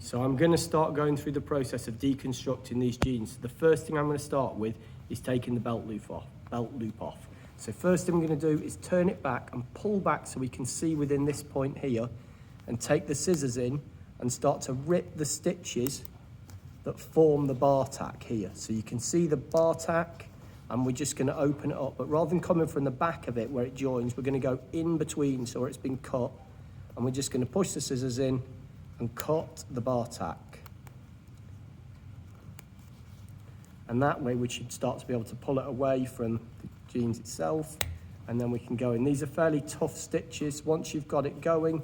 So I'm going to start going through the process of deconstructing these jeans. The first thing I'm going to start with is taking the belt loop off. So first thing I'm going to do is turn it back and pull back so we can see within this point here, and take the scissors in and start to rip the stitches that form the bar tack here. So you can see the bar tack, and we're just going to open it up. But rather than coming from the back of it where it joins, we're going to go in between so where it's been cut, and we're just going to push the scissors in and cut the bar tack. And that way we should start to be able to pull it away from the jeans itself, and then we can go in. These are fairly tough stitches. Once you've got it going,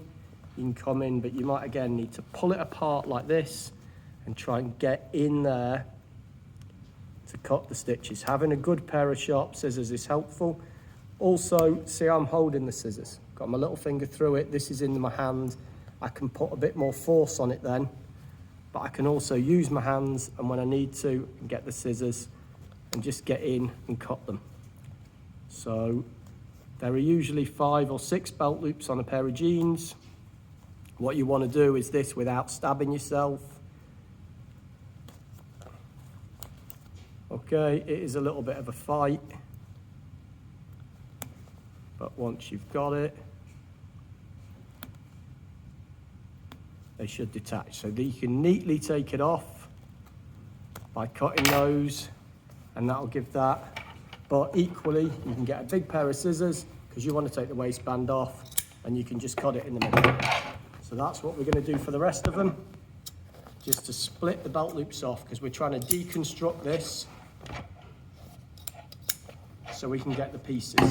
you can come in, but you might again need to pull it apart like this and try and get in there to cut the stitches. Having a good pair of sharp scissors is helpful. Also, see how I'm holding the scissors. Got my little finger through it. This is in my hand. I can put a bit more force on it then, but I can also use my hands, and when I need to, get the scissors and just get in and cut them. So there are usually 5 or 6 belt loops on a pair of jeans. What you want to do is this without stabbing yourself. Okay, it is a little bit of a fight, but once you've got it, they should detach. So that you can neatly take it off by cutting those, and that'll give that. But equally, you can get a big pair of scissors because you want to take the waistband off, and you can just cut it in the middle. So that's what we're going to do for the rest of them, just to split the belt loops off, because we're trying to deconstruct this so we can get the pieces.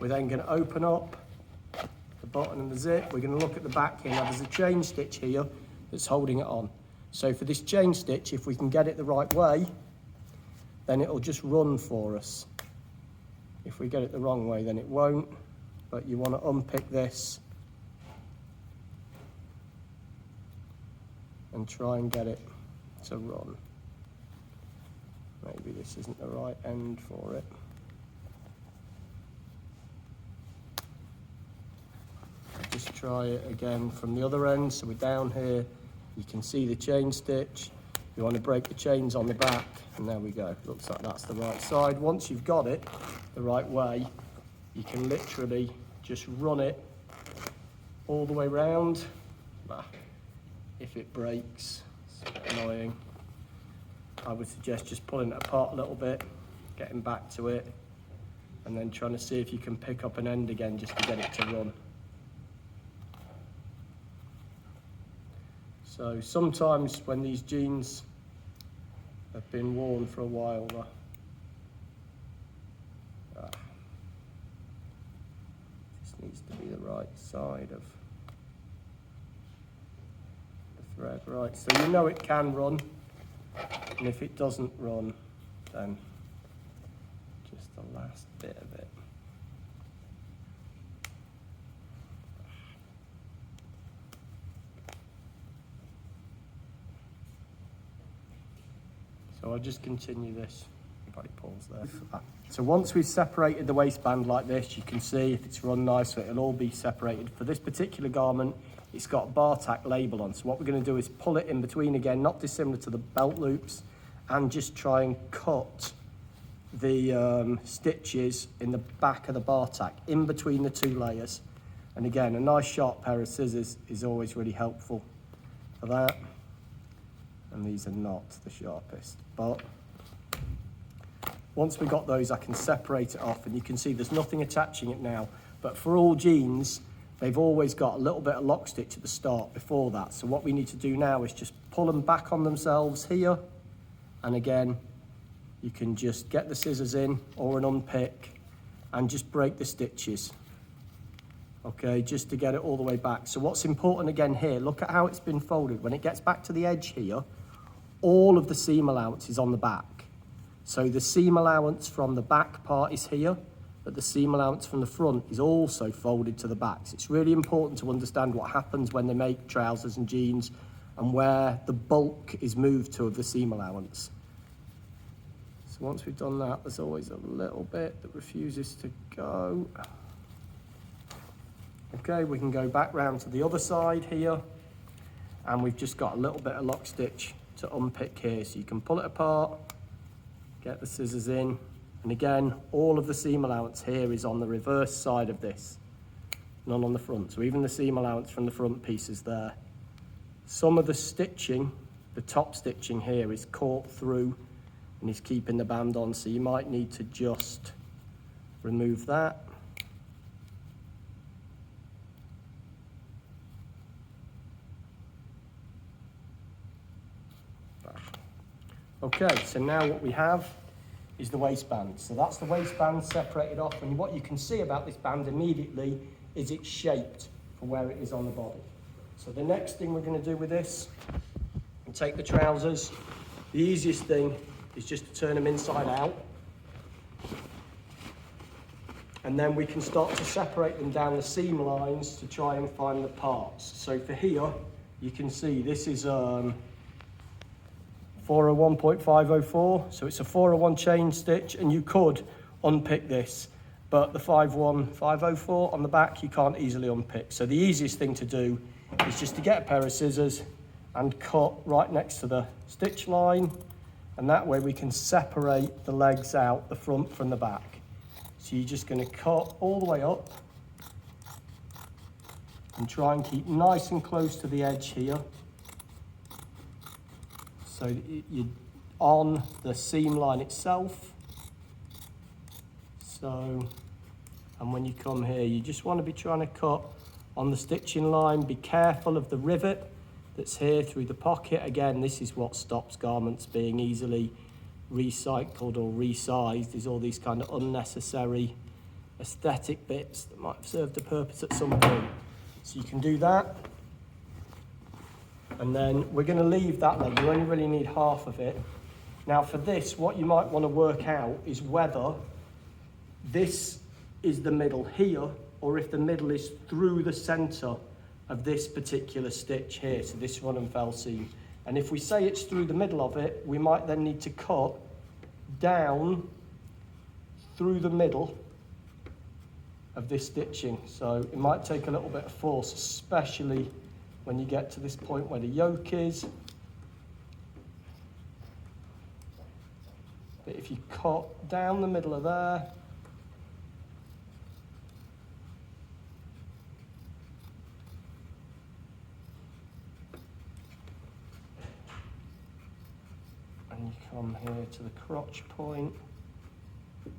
We're then going to open up the button and the zip. We're going to look at the back here. Now there's a chain stitch here that's holding it on. So for this chain stitch, if we can get it the right way, then it'll just run for us. If we get it the wrong way, then it won't. But you want to unpick this and try and get it to run. Maybe this isn't the right end for it. Just try it again from the other end. So we're down here, you can see the chain stitch. You want to break the chains on the back, and there we go. Looks like that's the right side. Once you've got it the right way, you can literally just run it all the way round. If it breaks, it's a bit annoying. I would suggest just pulling it apart a little bit, getting back to it, and then trying to see if you can pick up an end again just to get it to run. So sometimes when these jeans have been worn for a while, just needs to be the right side of the thread. Right, so you know it can run, and if it doesn't run, then just the last bit of it. So I'll just continue this. Everybody pulls there. So once we've separated the waistband like this, you can see if it's run nice, so it'll all be separated. For this particular garment, it's got a bar tack label on. So what we're going to do is pull it in between again, not dissimilar to the belt loops, and just try and cut the stitches in the back of the bar tack, in between the 2 layers. And again, a nice sharp pair of scissors is always really helpful for that. And these are not the sharpest, but once we got those, I can separate it off, and you can see there's nothing attaching it now. But for all jeans, they've always got a little bit of lock stitch at the start before that. So what we need to do now is just pull them back on themselves here, and again, you can just get the scissors in or an unpick and just break the stitches. Okay, just to get it all the way back. So what's important again here, look at how it's been folded. When it gets back to the edge here, all of the seam allowance is on the back. So the seam allowance from the back part is here, but the seam allowance from the front is also folded to the back. So it's really important to understand what happens when they make trousers and jeans and where the bulk is moved to of the seam allowance. So once we've done that, there's always a little bit that refuses to go. Okay, we can go back round to the other side here, and we've just got a little bit of lock stitch to unpick here. So you can pull it apart, get the scissors in, and again, all of the seam allowance here is on the reverse side of this, none on the front. So even the seam allowance from the front piece is there. Some of the stitching, the top stitching here, is caught through and is keeping the band on, so you might need to just remove that. Okay, so now what we have is the waistband. So that's the waistband separated off, and what you can see about this band immediately is it's shaped for where it is on the body. So the next thing we're going to do with this, and take the trousers, the easiest thing is just to turn them inside out, and then we can start to separate them down the seam lines to try and find the parts. So for here, you can see this is 401.504, so it's a 401 chain stitch, and you could unpick this, but the 51504 on the back you can't easily unpick. So the easiest thing to do is just to get a pair of scissors and cut right next to the stitch line, and that way we can separate the legs out, the front from the back. So you're just going to cut all the way up and try and keep nice and close to the edge here, so you're on the seam line itself. So, and when you come here, you just want to be trying to cut on the stitching line. Be careful of the rivet that's here through the pocket. Again, this is what stops garments being easily recycled or resized, is all these kind of unnecessary aesthetic bits that might have served a purpose at some point. So you can do that. And then we're going to leave that leg. You only really need half of it. Now for this, what you might want to work out is whether this is the middle here, or if the middle is through the center of this particular stitch here, so this run and fell seam. And if we say it's through the middle of it, we might then need to cut down through the middle of this stitching. So it might take a little bit of force, especially when you get to this point where the yoke is. But if you cut down the middle of there, and you come here to the crotch point, and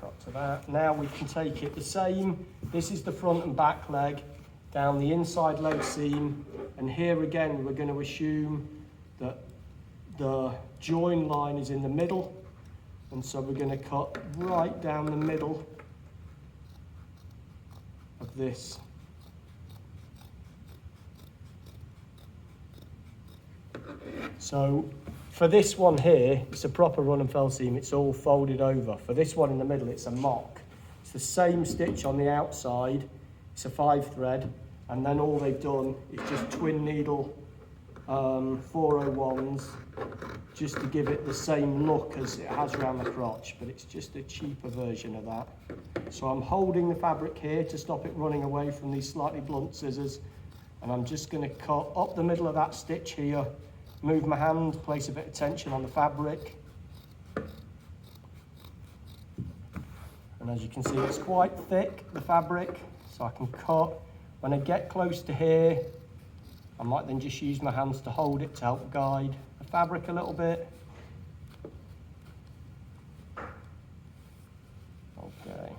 cut to that. Now we can take it the same. This is the front and back leg, down the inside leg seam, and here again we're going to assume that the join line is in the middle, and so we're going to cut right down the middle of this. So for this one here, it's a proper run and fell seam, it's all folded over. For this one in the middle, it's a mock. It's the same stitch on the outside, it's a 5 thread, and then all they've done is just twin needle 401s, just to give it the same look as it has around the crotch, but it's just a cheaper version of that. So I'm holding the fabric here to stop it running away from these slightly blunt scissors, and I'm just going to cut up the middle of that stitch here, move my hand, place a bit of tension on the fabric, and as you can see it's quite thick, the fabric, so I can cut. When I get close to here, I might then just use my hands to hold it to help guide the fabric a little bit. Okay.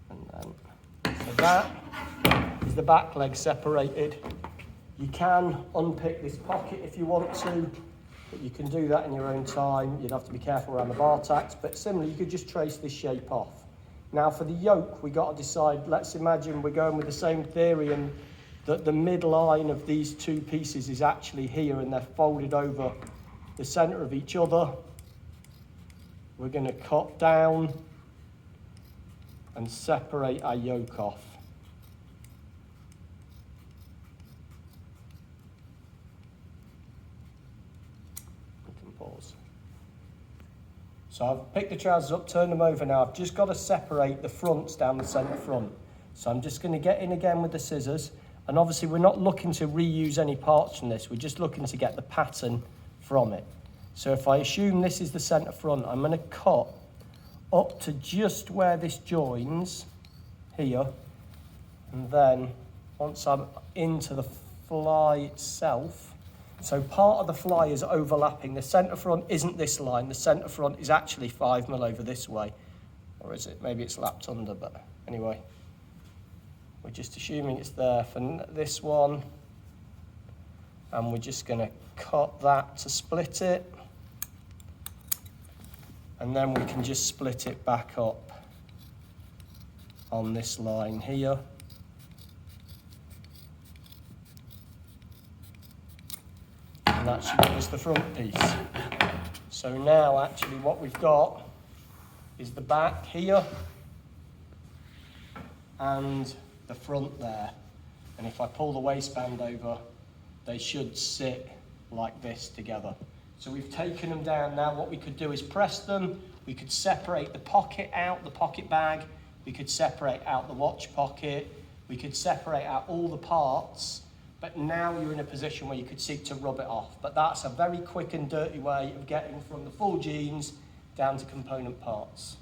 And then, so that is the back leg separated. You can unpick this pocket if you want to, but you can do that in your own time. You'd have to be careful around the bar tacks, but similarly, you could just trace this shape off. Now for the yoke, we got to decide, let's imagine we're going with the same theory and that the midline of these two pieces is actually here and they're folded over the center of each other. We're going to cut down and separate our yoke off. We can pause. So I've picked the trousers up, turned them over now. I've just got to separate the fronts down the center front. So I'm just going to get in again with the scissors. And obviously we're not looking to reuse any parts from this, we're just looking to get the pattern from it. So if I assume this is the centre front, I'm going to cut up to just where this joins here, and then once I'm into the fly itself, so part of the fly is overlapping. The centre front isn't this line, the centre front is actually 5mm over this way. Or is it? Maybe it's lapped under, but anyway. We're just assuming it's there for this one. And we're just going to cut that to split it. And then we can just split it back up on this line here. And that should give us the front piece. So now actually what we've got is the back here and the front there. And if I pull the waistband over, they should sit like this together. So we've taken them down. Now what we could do is press them. We could separate the pocket out, the pocket bag. We could separate out the watch pocket. We could separate out all the parts. But now you're in a position where you could seek to rub it off. But that's a very quick and dirty way of getting from the full jeans down to component parts.